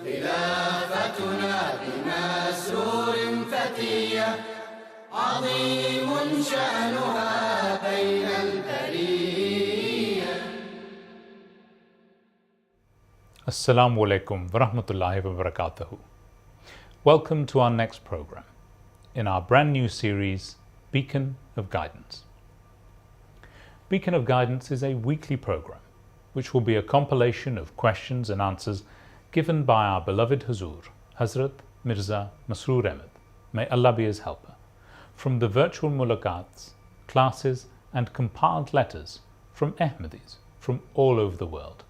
خلافتنا بمسرور فتية عظيم شأنها بين البرية. Assalamu alaikum wa rahmatullahi wa barakatuhu. Welcome to our next program in our brand new series, Beacon of Guidance. Beacon of Guidance is a weekly program which will be a compilation of questions and answers given by our beloved Huzur, Hazrat Mirza Masroor Ahmad, may Allah be his helper, from the virtual mulaqats, classes and compiled letters from Ahmadis from all over the world.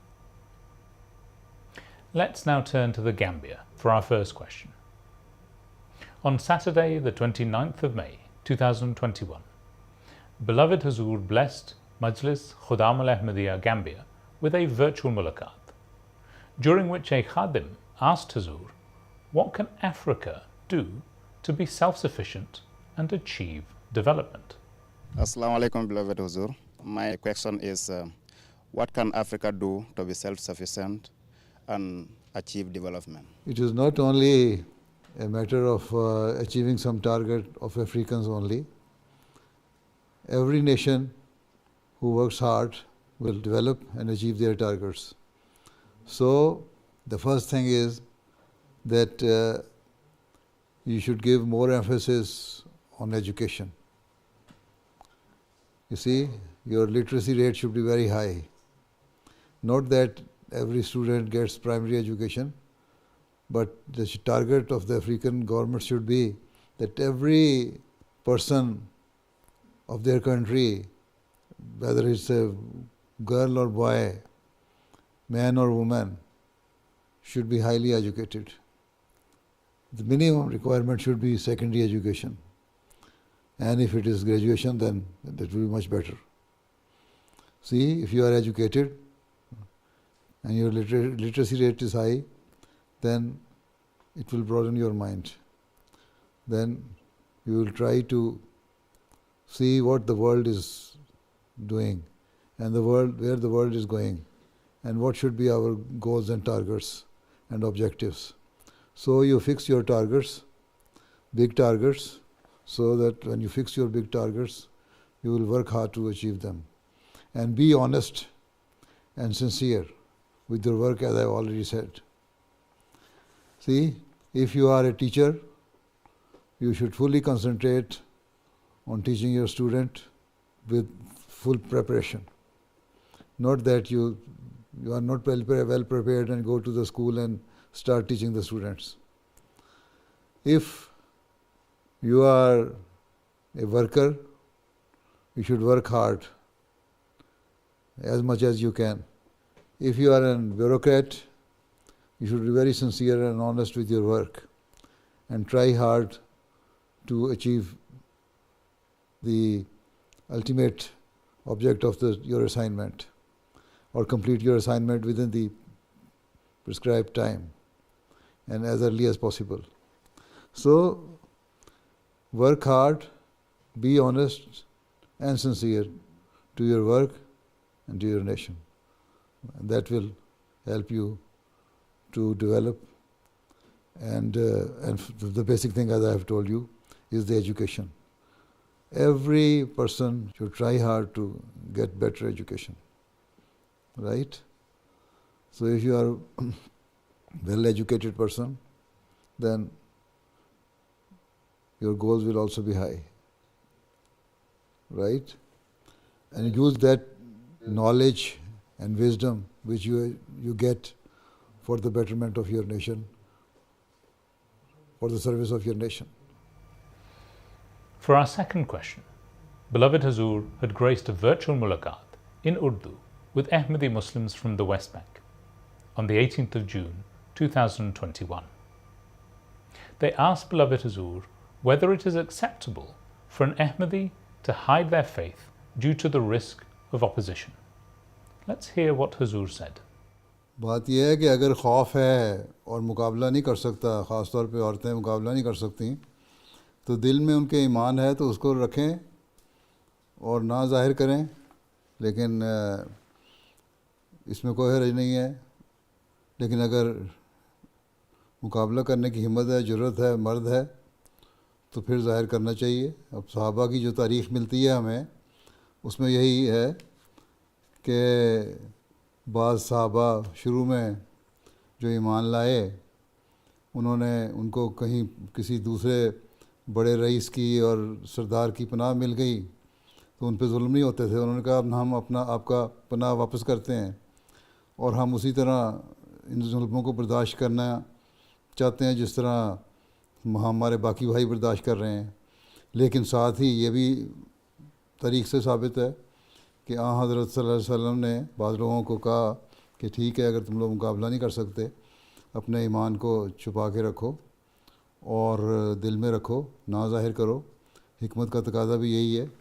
Let's now turn to the Gambia for our first question. On Saturday, the 29th of May, 2021, beloved Huzur blessed Majlis Khudam al-Ahmadiyya Gambia with a virtual mulaqat, during which a Khadim asked Huzur, what can Africa do to be self-sufficient and achieve development? Assalamu alaikum, beloved Huzur. My question is, what can Africa do to be self-sufficient and achieve development? It is not only a matter of achieving some target of Africans only. Every nation who works hard will develop and achieve their targets. So the first thing is that you should give more emphasis on education. You see, your literacy rate should be very high. Not that every student gets primary education, but the target of the African government should be that every person of their country, whether it's a girl or boy, man or woman, should be highly educated. The minimum requirement should be secondary education. And if it is graduation, then that will be much better. See, if you are educated and your literacy rate is high, then it will broaden your mind. Then you will try to see what the world is doing and where the world is going and what should be our goals and targets and objectives. So you fix your targets, big targets, so that when you fix your big targets, you will work hard to achieve them. And be honest and sincere with your work, as I have already said. See, if you are a teacher, you should fully concentrate on teaching your student with full preparation. Not that you are not well prepared and go to the school and start teaching the students. If you are a worker, you should work hard as much as you can. If you are a bureaucrat, you should be very sincere and honest with your work and try hard to achieve the ultimate object of your assignment or complete your assignment within the prescribed time and as early as possible. So, work hard, be honest and sincere to your work and to your nation. And that will help you to develop. And the basic thing, as I have told you, is the education. Every person should try hard to get better education, right? So if you are a well-educated person, then your goals will also be high, right? And use that knowledge and wisdom which you get for the betterment of your nation, for the service of your nation. For our second question, beloved Huzur had graced a virtual mulaqat in Urdu with Ahmadiyya Muslims from the West Bank on the 18th of June 2021. They asked beloved Huzur whether it is acceptable for an Ahmadi to hide their faith due to the risk of opposition. Let's hear what Huzur said. बात यह है कि अगर खौफ है और मुकाबला नहीं कर सकता, ख़ास तौर पे औरतें मुकाबला नहीं कर सकती, तो दिल में उनके ईमान है तो उसको रखें और ना ज़ाहिर करें, लेकिन इसमें कोई हर्ज नहीं है. लेकिन अगर मुकाबला करने की हिम्मत है, जुर्रत है, मर्द है, तो फिर ज़ाहिर करना चाहिए। अब सहाबा की जो तारीख़ मिलती है हमें, उसमें यही है कि बाज़ सहाबा शुरू में जो ईमान लाए, उनको कहीं किसी दूसरे बड़े रईस की और सरदार की पनाह मिल गई तो उन पे जुल्म नहीं होते थे। उन्होंने कहा अब हम आपका पनाह वापस करते हैं और हम उसी तरह इन जुल्मों को बर्दाश्त करना चाहते हैं जिस तरह हमारे बाकी भाई बर्दाश्त कर रहे हैं। लेकिन साथ ही ये भी तारीख़ से साबित है कि हज़रत सल्लल्लाहु अलैहि वसल्लम ने बाद लोगों को कहा कि ठीक है, अगर तुम लोग मुकाबला नहीं कर सकते, अपने ईमान को छुपा के रखो और दिल में रखो, ना ज़ाहिर करो। हिकमत का तकाज़ा भी यही है।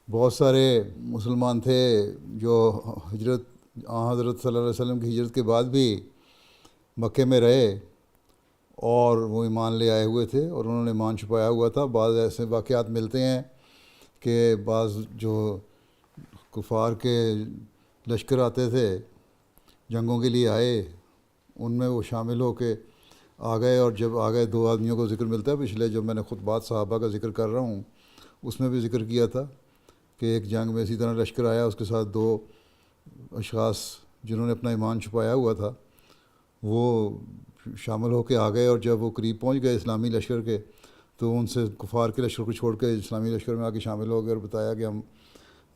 बहुत सारे मुसलमान थे जो हजरत हज़रत सल्लल्लाहु अलैहि वसल्लम की हिजरत के बाद भी मक्के में रहे और वो ईमान ले आए हुए थे और उन्होंने ईमान छुपाया हुआ था। बाज़ ऐसे वाक़यात मिलते हैं कि बाज़ जो कुफ़ार के लश्कर आते थे, जंगों के लिए आए, उनमें वो शामिल हो के आ गए। और जब आ गए, दो आदमियों को ज़िक्र मिलता है पिछले जो मैंने ख़ुद बात सहाबा का ज़िक्र कर रहा हूँ उसमें भी ज़िक्र किया था कि एक जंग में इसी तरह लश्कर आया, उसके साथ दो अशख़ास जिन्होंने अपना ईमान छुपाया हुआ था वो शामिल होकर आ गए। और जब वो करीब पहुँच गए इस्लामी लश्कर के, तो उनसे कुफ़ार के लश्कर को छोड़ के इस्लामी लश्कर में आके शामिल हो गए और बताया कि हम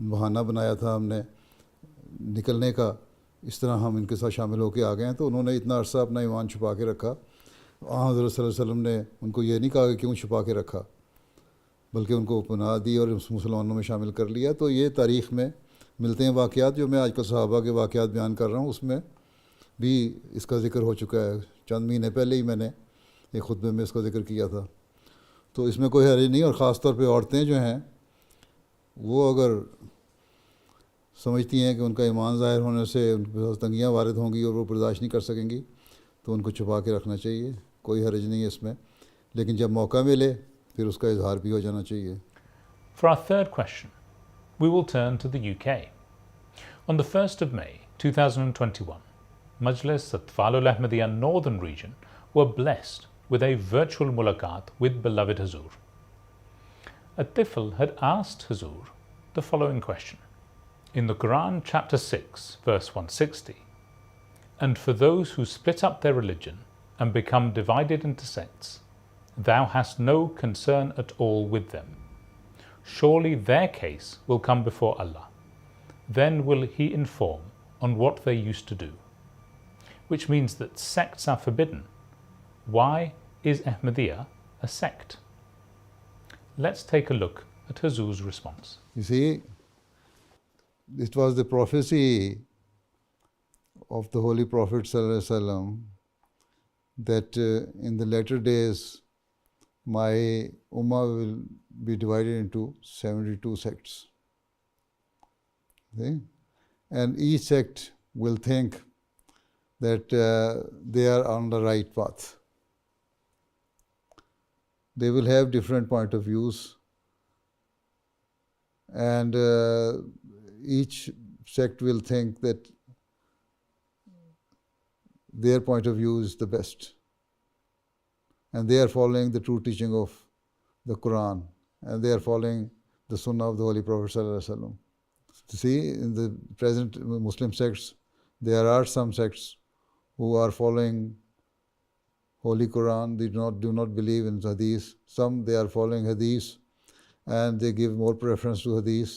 बहाना बनाया था हमने निकलने का, इस तरह हम इनके साथ शामिल होकर आ गए हैं। तो उन्होंने इतना अरसा अपना ईमान छुपा के रखा। हज़रत सल्लल्लाहु अलैहि वसल्लम ने उनको ये नहीं कहा कि क्यों छुपा के रखा, बल्कि उनको पनाह दी और मुसलमानों में शामिल कर लिया। तो ये तारीख़ में मिलते हैं वाक़यात। जो मैं आजकल सहाबा के वाक़यात बयान कर रहा हूँ उसमें भी इसका ज़िक्र हो चुका है। चंद महीने पहले ही मैंने एक खुतबे में इसका ज़िक्र किया था। तो इसमें कोई हर्ज नहीं। और ख़ास तौर पे औरतें जो हैं वो अगर समझती हैं कि उनका ईमान ज़ाहिर होने से उनके पास तंगियाँ वारिद होंगी और वो बर्दाश्त नहीं कर सकेंगी, तो उनको छुपा के रखना चाहिए, कोई हर्ज नहीं है इसमें। लेकिन जब मौका मिले फिर उसका इजहार भी हो जाना चाहिए। For our third question, we will turn to the UK. On the 1st of May 2021, Majlis Atfal al-Ahmadiyya Northern Region were blessed with a virtual mulaqat with beloved Huzur. A Tifl had asked Huzur the following question. In the Quran, chapter 6, verse 160, "And for those who split up their religion and become divided into sects, thou hast no concern at all with them. Surely their case will come before Allah. Then will He inform on what they used to do." Which means that sects are forbidden. Why is Ahmadiyya a sect? Let's take a look at Huzur's response. You see, it was the prophecy of the Holy Prophet ﷺ that in the latter days my ummah will be divided into 72 sects. See? And each sect will think that they are on the right path. They will have different point of views, and each sect will think that their point of view is the best, and they are following the true teaching of the Quran, and they are following the Sunnah of the Holy Prophet ﷺ. See, in the present Muslim sects, there are some sects who are following Holy Quran. They do not believe in Hadith. Some they are following Hadith and they give more preference to Hadith.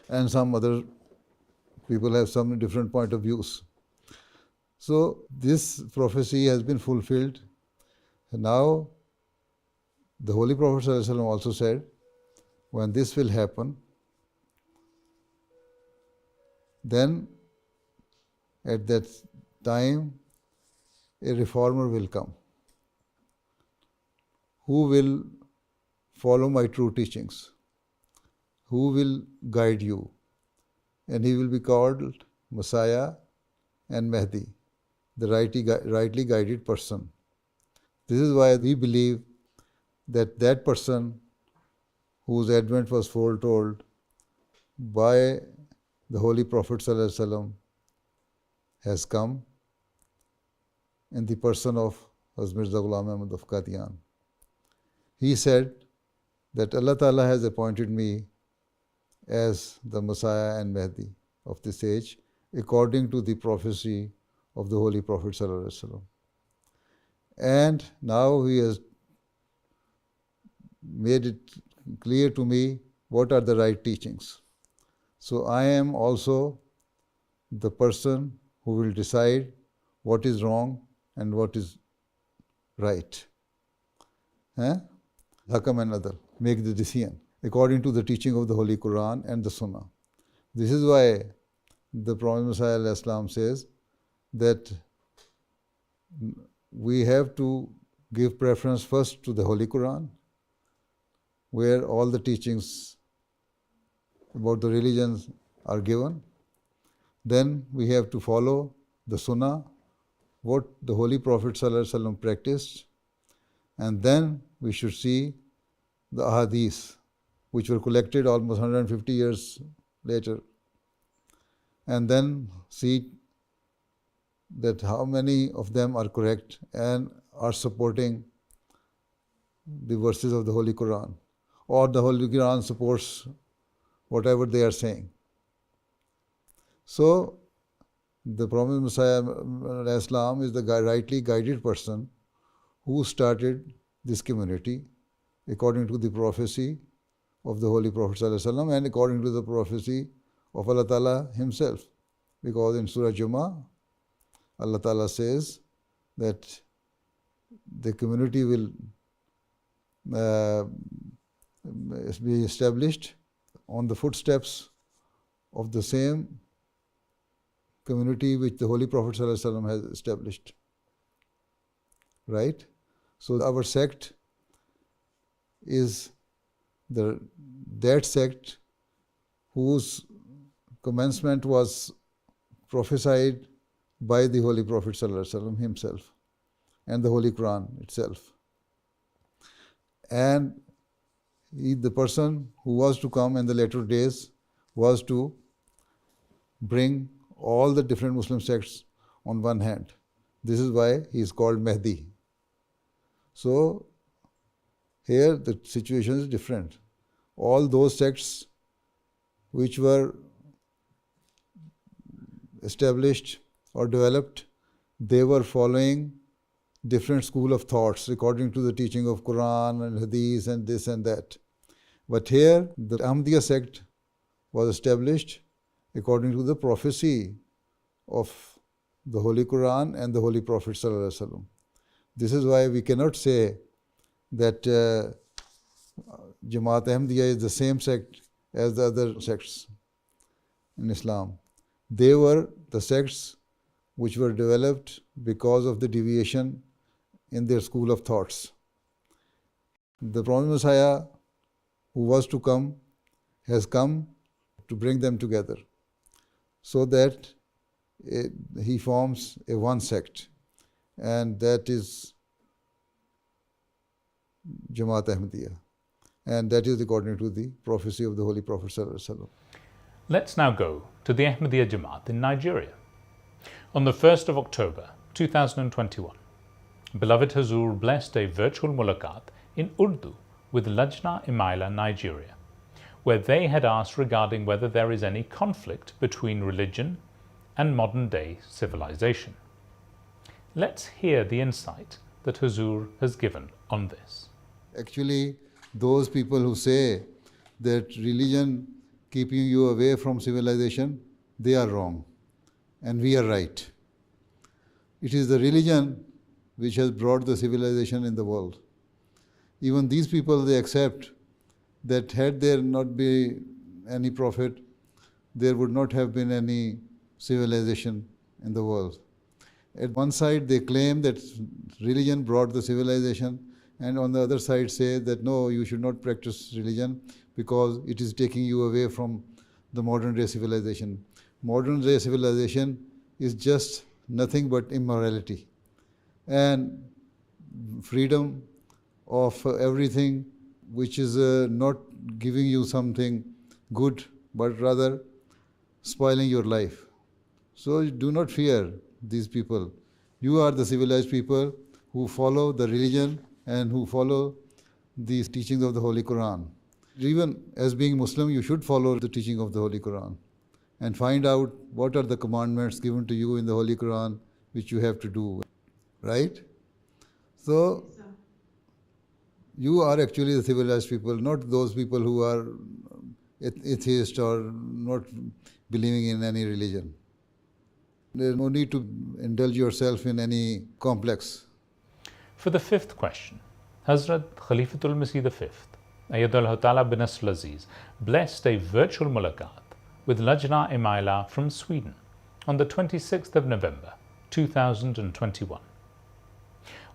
And some other people have some different point of views. So this prophecy has been fulfilled. And now the Holy Prophet ﷺ also said, when this will happen, then at that time a reformer will come who will follow my true teachings, who will guide you, and he will be called Messiah and Mahdi, the rightly guided person. This is why we believe that that person whose advent was foretold by the Holy Prophet ﷺ has come in the person of Hazrat Mirza Ghulam Ahmad of Qadian. He said that Allah Ta'ala has appointed me as the Messiah and Mahdi of this age according to the prophecy of the Holy Prophet Sallallahu Alaihi Wasallam. And now he has made it clear to me what are the right teachings. So I am also the person who will decide what is wrong and what is right. Hakam and Adal, make the decision according to the teaching of the Holy Quran and the Sunnah. This is why the Prophet Messiah Islam says that we have to give preference first to the Holy Quran, where all the teachings about the religions are given. Then we have to follow the Sunnah, what the Holy Prophet ﷺ practiced, and then we should see the Ahadith, which were collected almost 150 years later, and then see that how many of them are correct and are supporting the verses of the Holy Quran, or the Holy Quran supports whatever they are saying. So, the Prophet Messiah Islam is the rightly guided person who started this community according to the prophecy of the Holy Prophet ﷺ and according to the prophecy of Allah Ta'ala Himself. Because in Surah Jummah, Allah Ta'ala says that the community will be established on the footsteps of the same community which the Holy Prophet ﷺ has established. Right? So our sect is that sect whose commencement was prophesied by the Holy Prophet ﷺ himself and the Holy Quran itself. And the person who was to come in the later days was to bring all the different Muslim sects on one hand. This is why he is called Mahdi. So here the situation is different. All those sects which were established or developed, they were following different school of thoughts according to the teaching of Quran and Hadith and this and that. But here the Ahmadiyya sect was established according to the prophecy of the Holy Quran and the Holy Prophet ﷺ. This is why we cannot say that Jamaat Ahmadiyya is the same sect as the other sects in Islam. They were the sects which were developed because of the deviation in their school of thoughts. The Prophet Messiah who was to come has come to bring them together so that he forms a one sect, and that is Jamaat Ahmadiyya, and that is according to the prophecy of the Holy Prophet ﷺ. Let's now go to the Ahmadiyya Jamaat in Nigeria. On the 1st of October 2021, beloved Hazur blessed a virtual mulaqat in Urdu with Lajna Imaila Nigeria, where they had asked regarding whether there is any conflict between religion and modern-day civilization. Let's hear the insight that Hazur has given on this. Actually, those people who say that religion keeping you away from civilization, they are wrong and we are right. It is the religion which has brought the civilization in the world. Even these people, they accept that had there not been any prophet, there would not have been any civilization in the world. At one side, they claim that religion brought the civilization, and on the other side say that no, you should not practice religion because it is taking you away from the modern day civilization. Modern day civilization is just nothing but immorality and freedom of everything which is not giving you something good, but rather spoiling your life. So do not fear these people. You are the civilized people who follow the religion and who follow these teachings of the Holy Quran. Even as being Muslim, you should follow the teaching of the Holy Quran and find out what are the commandments given to you in the Holy Quran which you have to do, right? So, you are actually the civilized people, not those people who are atheist or not believing in any religion. There is no need to indulge yourself in any complex. For the fifth question, Hazrat Khalifatul Masih V, Ayyadullah Ta'ala bin Nasr Aziz, blessed a virtual mulaqat with Lajna Imaila from Sweden on the 26th of November 2021.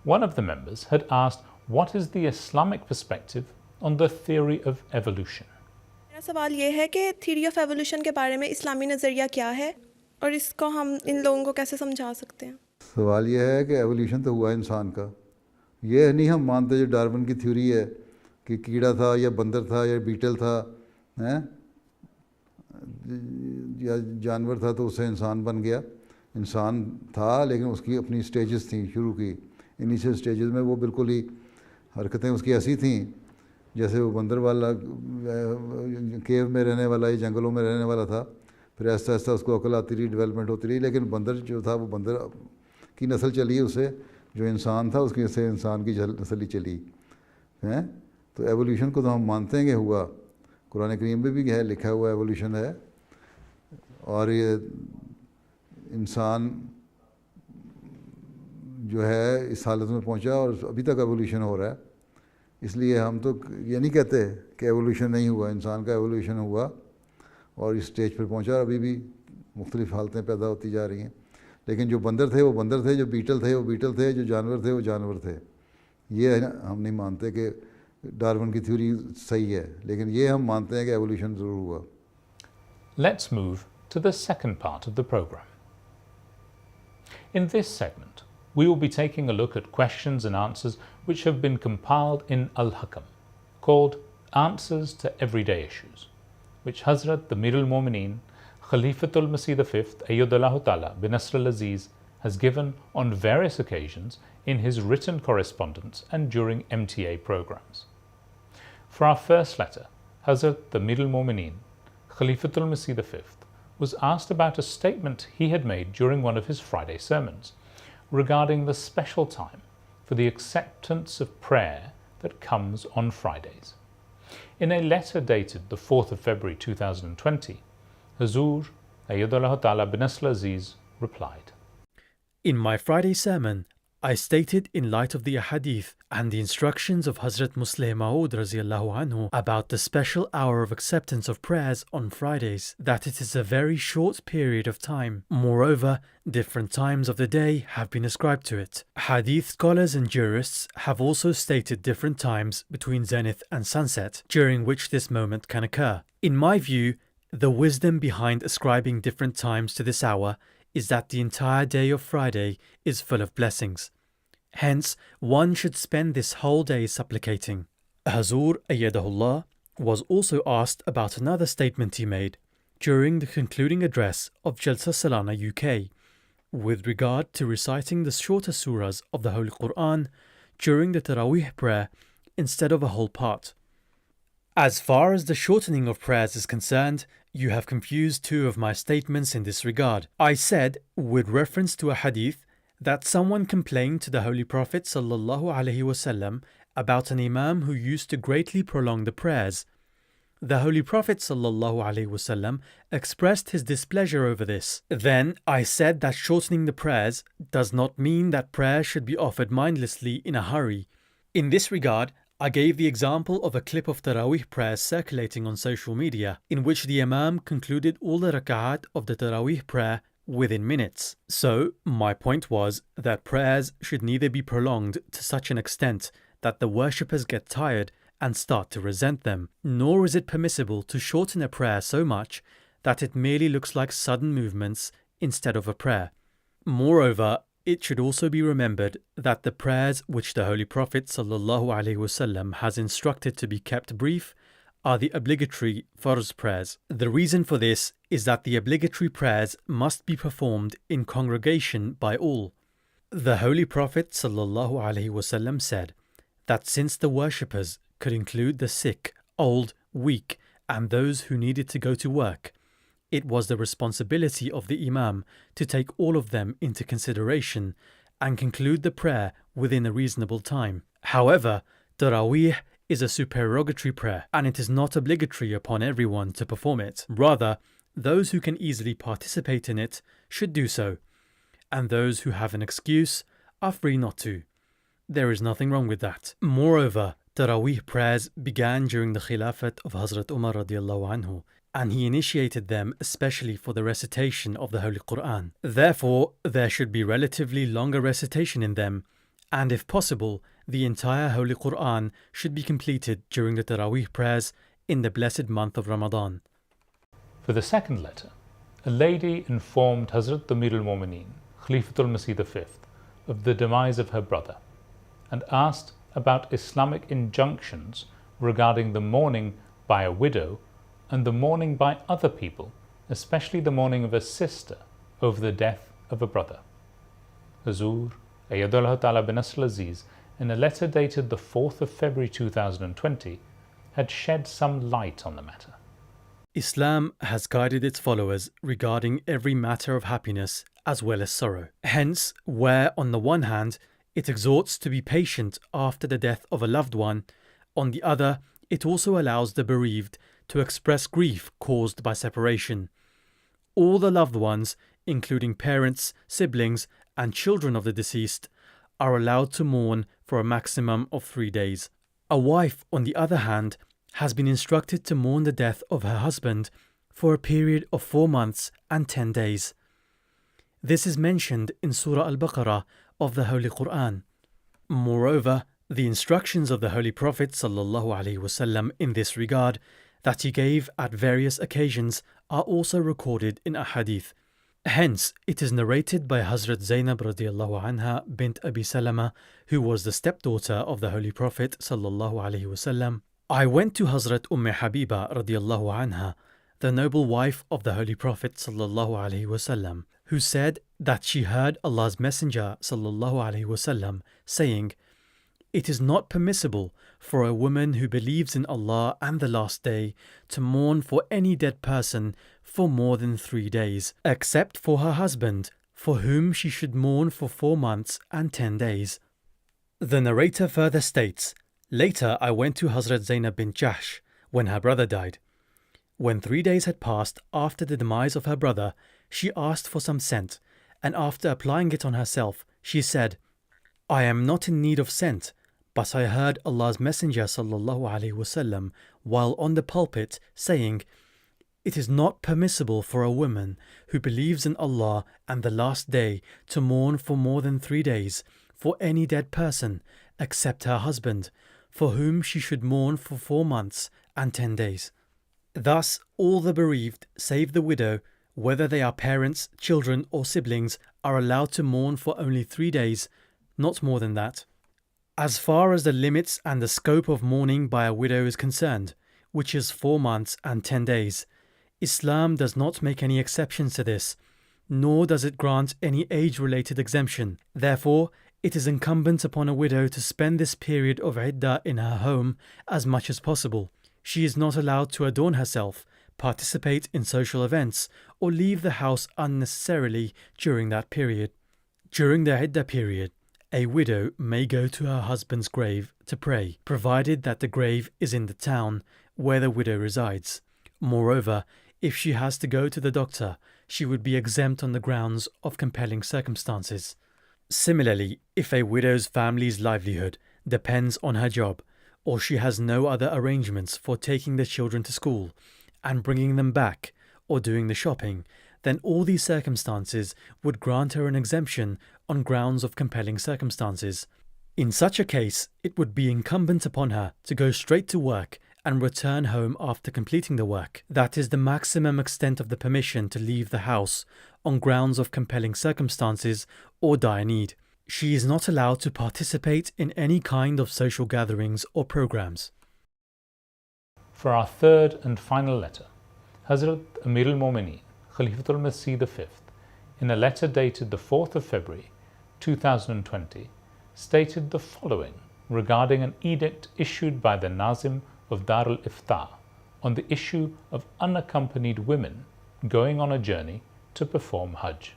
One of the members had asked, what is the Islamic perspective on the theory of evolution? मेरा सवाल ये है कि theory of evolution के बारे में इस्लामी नज़रिया क्या है और इसको हम इन लोगों को कैसे समझा सकते हैं? सवाल यह है कि एवोल्यूशन तो हुआ इंसान का, ये नहीं हम मानते जो डार्विन की थ्योरी है कि कीड़ा था या बंदर था या बीटल था, हैं, या जानवर था तो उससे इंसान बन गया। इंसान था लेकिन उसकी अपनी स्टेजेस थी, शुरू की इनिशियल स्टेजेस में वो बिल्कुल ही हरकतें उसकी ऐसी थीं जैसे वो बंदर वाला केव में रहने वाला या जंगलों में रहने वाला था। फिर ऐसा ऐसा उसको अकल आती रही, डेवलपमेंट होती रही, लेकिन बंदर जो था वो बंदर की नस्ल चली, उससे जो इंसान था उसकी से इंसान की नस्ल ही चली हैं। तो एवोल्यूशन को तो हम मानते हैं कि हुआ, कुरान करीम में भी है, लिखा हुआ एवोल्यूशन है। और ये इंसान जो है इस हालत में पहुंचा और अभी तक एवोल्यूशन हो रहा है। इसलिए हम तो ये नहीं कहते कि एवोल्यूशन नहीं हुआ, इंसान का एवोल्यूशन हुआ और इस स्टेज पर पहुंचा, अभी भी मुख्तलिफ हालतें पैदा होती जा रही हैं। लेकिन जो बंदर थे वो बंदर थे, जो बीटल थे वो बीटल थे, जो जानवर थे वो जानवर थे। ये है ना, हम नहीं मानते कि डार्विन की थ्योरी सही है, लेकिन ये हम मानते हैं कि एवोल्यूशन ज़रूर हुआ। Let's move to the second part of the program. In this segment, we will be taking a look at questions and answers which have been compiled in Al-Hakam, called Answers to Everyday Issues, which Hazrat the Mir al-Mu'mineen, Khalifatul Masih V, Ayyadullah Ta'ala bin Nasr al-Aziz, has given on various occasions in his written correspondence and during MTA programs. For our first letter, Hazrat the Mir al-Mu'mineen, Khalifatul Masih V, was asked about a statement he had made during one of his Friday sermons regarding the special time for the acceptance of prayer that comes on Fridays. In a letter dated the 4th of February 2020, Hazur Ayyadullah Ta'ala bin Nasr Aziz replied, In my Friday sermon, I stated in light of the ahadith and the instructions of Hazrat Musleh Maud Raziallahu Anhu about the special hour of acceptance of prayers on Fridays that it is a very short period of time. Moreover, different times of the day have been ascribed to it. Hadith scholars and jurists have also stated different times between zenith and sunset during which this moment can occur. In my view, the wisdom behind ascribing different times to this hour is that the entire day of Friday is full of blessings. Hence, one should spend this whole day supplicating. Hazur Ayyadahullah was also asked about another statement he made during the concluding address of Jalsa Salana UK with regard to reciting the shorter surahs of the Holy Quran during the Taraweeh prayer instead of a whole part. As far as the shortening of prayers is concerned, you have confused two of my statements in this regard. I said, with reference to a hadith, that someone complained to the Holy Prophet ﷺ about an imam who used to greatly prolong the prayers. The Holy Prophet ﷺ expressed his displeasure over this. Then I said that shortening the prayers does not mean that prayer should be offered mindlessly in a hurry. In this regard, I gave the example of a clip of Taraweeh prayers circulating on social media, in which the Imam concluded all the rak'at of the Taraweeh prayer within minutes. So, my point was that prayers should neither be prolonged to such an extent that the worshippers get tired and start to resent them, nor is it permissible to shorten a prayer so much that it merely looks like sudden movements instead of a prayer. Moreover, it should also be remembered that the prayers which the Holy Prophet ﷺ has instructed to be kept brief are the obligatory farz prayers. The reason for this is that the obligatory prayers must be performed in congregation by all. The Holy Prophet ﷺ said that since the worshippers could include the sick, old, weak, and those who needed to go to work, it was the responsibility of the Imam to take all of them into consideration and conclude the prayer within a reasonable time. However, Taraweeh is a supererogatory prayer and it is not obligatory upon everyone to perform it. Rather, those who can easily participate in it should do so, and those who have an excuse are free not to. There is nothing wrong with that. Moreover, Taraweeh prayers began during the Khilafat of Hazrat Umar radiallahu anhu, and he initiated them especially for the recitation of the Holy Quran. Therefore, there should be relatively longer recitation in them, and if possible, the entire Holy Quran should be completed during the Taraweeh prayers in the blessed month of Ramadan. For the second letter, a lady informed Hazrat Amir al-Mu'mineen, Khalifatul Masih V, of the demise of her brother, and asked about Islamic injunctions regarding the mourning by a widow and the mourning by other people, especially the mourning of a sister over the death of a brother. Hazur, Ayyadullah Ta'ala bin Nasr al-Aziz, in a letter dated the 4th of February 2020, had shed some light on the matter. Islam has guided its followers regarding every matter of happiness as well as sorrow. Hence, where on the one hand, it exhorts to be patient after the death of a loved one, on the other, it also allows the bereaved to express grief caused by separation. All the loved ones, including parents, siblings, and children of the deceased, are allowed to mourn for a maximum of 3 days. A wife, on the other hand, has been instructed to mourn the death of her husband for a period of 4 months and 10 days. This is mentioned in Surah Al-Baqarah of the Holy Quran. Moreover, the instructions of the Holy Prophet ﷺ in this regard that he gave at various occasions are also recorded in a hadith. Hence, it is narrated by Hazrat Zainab radiallahu anha bint Abi Salama, who was the stepdaughter of the Holy Prophet ﷺ. I went to Hazrat Habiba radiallahu anha, the noble wife of the Holy Prophet ﷺ, who said that she heard Allah's Messenger ﷺ saying, "It is not permissible for a woman who believes in Allah and the Last Day to mourn for any dead person for more than 3 days, except for her husband, for whom she should mourn for 4 months and 10 days. The narrator further states, "Later I went to Hazrat Zainab bint Jahsh when her brother died. When 3 days had passed after the demise of her brother, she asked for some scent, and after applying it on herself, she said, 'I am not in need of scent, but I heard Allah's Messenger ﷺ while on the pulpit saying, "It is not permissible for a woman who believes in Allah and the Last Day to mourn for more than 3 days for any dead person, except her husband, for whom she should mourn for 4 months and 10 days. Thus, all the bereaved, save the widow, whether they are parents, children, or siblings, are allowed to mourn for only 3 days, not more than that. As far as the limits and the scope of mourning by a widow is concerned, which is 4 months and 10 days, Islam does not make any exceptions to this, nor does it grant any age-related exemption. Therefore, it is incumbent upon a widow to spend this period of iddah in her home as much as possible. She is not allowed to adorn herself, participate in social events, or leave the house unnecessarily during that period. During the iddah period, a widow may go to her husband's grave to pray, provided that the grave is in the town where the widow resides. Moreover, if she has to go to the doctor, she would be exempt on the grounds of compelling circumstances. Similarly, if a widow's family's livelihood depends on her job, or she has no other arrangements for taking the children to school and bringing them back, or doing the shopping, then all these circumstances would grant her an exemption on grounds of compelling circumstances. In such a case, it would be incumbent upon her to go straight to work and return home after completing the work. That is the maximum extent of the permission to leave the house on grounds of compelling circumstances or dire need. She is not allowed to participate in any kind of social gatherings or programs. For our third and final letter, Hazrat Amir al-Mu'mineen, Khalifatul Masih V, in a letter dated the 4th of February 2020, stated the following regarding an edict issued by the Nazim of Dar al-Ifta on the issue of unaccompanied women going on a journey to perform Hajj.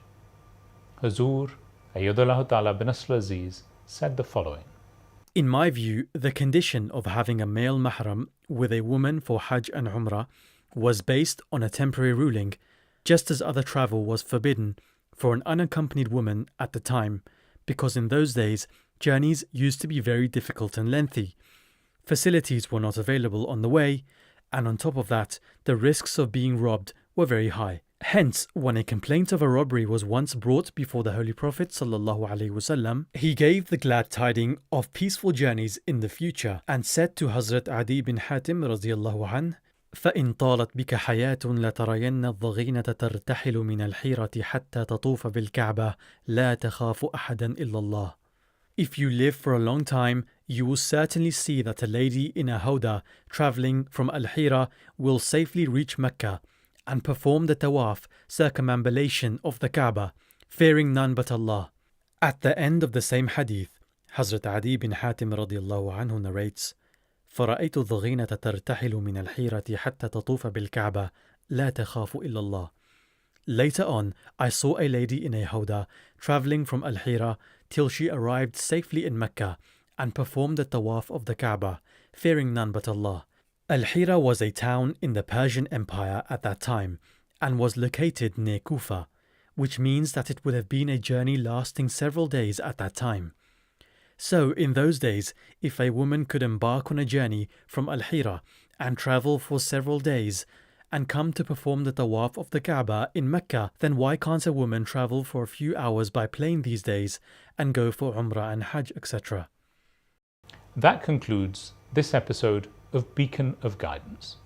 Hazur Ayyadullah Ta'ala bin Asl Aziz said the following. In my view, the condition of having a male mahram with a woman for Hajj and Umrah was based on a temporary ruling, just as other travel was forbidden for an unaccompanied woman at the time, because in those days, journeys used to be very difficult and lengthy. Facilities were not available on the way, and on top of that, the risks of being robbed were very high. Hence, when a complaint of a robbery was once brought before the Holy Prophet ﷺ, he gave the glad tidings of peaceful journeys in the future and said to Hazrat Adi bin Hatim radiallahu anh, فإن طالت بك حياة لترين الضغينة ترتحل من الحيرة حتى تطوف بالكعبة لا تخاف أحدا إلا الله. If you live for a long time, you will certainly see that a lady in a howdah travelling from Al-Hira will safely reach Mecca and perform the tawaf, circumambulation of the Kaaba, fearing none but Allah. At the end of the same hadith, Hazrat Adi bin Hatim radiallahu anhu narrates, فرأيت الضغينة ترتحل من الحيرة حتى تطوف بالكعبة لا تخاف إلا الله. Later on, I saw a lady in a howdah travelling from Al-Hira till she arrived safely in Mecca and performed the tawaf of the Kaaba, fearing none but Allah. Al-Hira was a town in the Persian Empire at that time and was located near Kufa, which means that it would have been a journey lasting several days at that time. So, in those days, if a woman could embark on a journey from Al-Hira and travel for several days and come to perform the tawaf of the Kaaba in Mecca, then why can't a woman travel for a few hours by plane these days and go for Umrah and Hajj, etc.? That concludes this episode of Beacon of Guidance.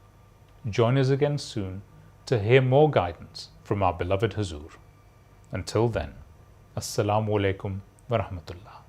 Join us again soon to hear more guidance from our beloved Hazur. Until then, Assalamu alaikum wa rahmatullah.